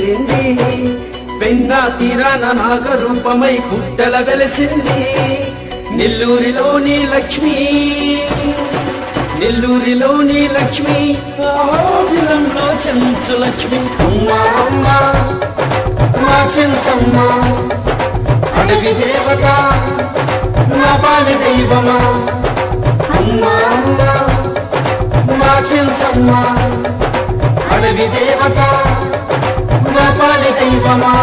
తీరింది. పెన్నా తీరాన నాగరూపమై గుట్టెల వెలసింది. నెల్లూరిలోని లక్ష్మి, నెల్లూరిలోని లక్ష్మి, ఆవిలంలో చెంచు లక్ష్మి. అమ్మా అమ్మా మా చెంచమ్మ, అడవి దేవత నా బాల్య దైవమా. అమ్మా అమ్మా మా చెంచమ్మ, అడవి దేవత నా బాల్య దైవమా.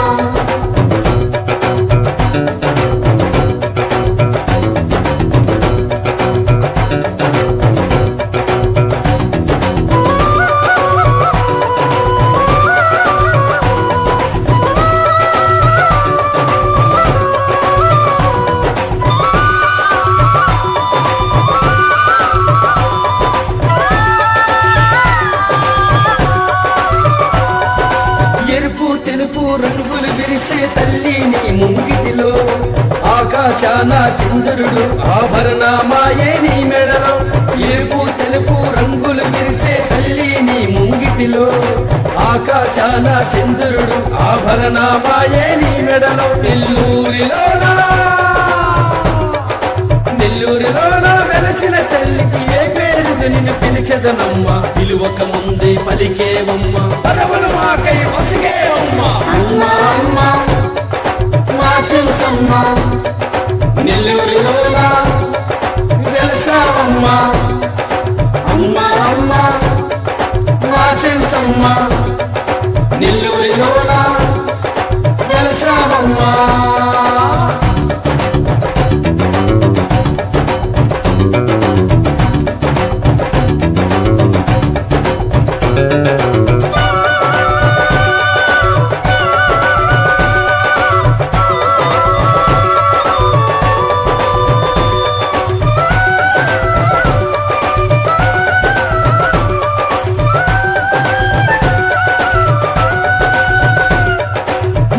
రంగులు విరిసే తల్లి నీ ముంగిటిలో, ఆకాశాన చంద్రుడు ఆభరణమాయే నీ మెడలో. ఎరుపు తెలుపు రంగులు విరిసే తల్లి నీ ముంగిటిలో, ఆకాశాన చంద్రుడు ఆభరణమాయే నీ మెడలో. నెల్లూరిలోన వెలసిన తల్లికి ఏ పేరుది నిన్ను పిలిచెదనమ్మ. పిలువక ముందే పలికేవమ్మ, పరవలు మాకై వసిగేవమ్మ. అమ్మా అమ్మా మా చెంచమ్మ, నెల్లూరిలోన వెలసావమ్మ. అమ్మా అమ్మా మా చెంచమ్మ, నెల్లూరిలోన వెలసావమ్మ.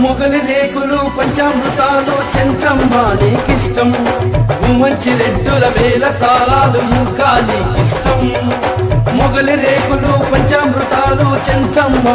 మొగలి రేకులు పంచామృతాలు చెంచమ్మ నీకిష్టం. మంచి రెడ్డుల వేల తాళాలు ఇంకా నీకిష్టం. మొగలి రేకులు పంచామృతాలు చెంచమ్మ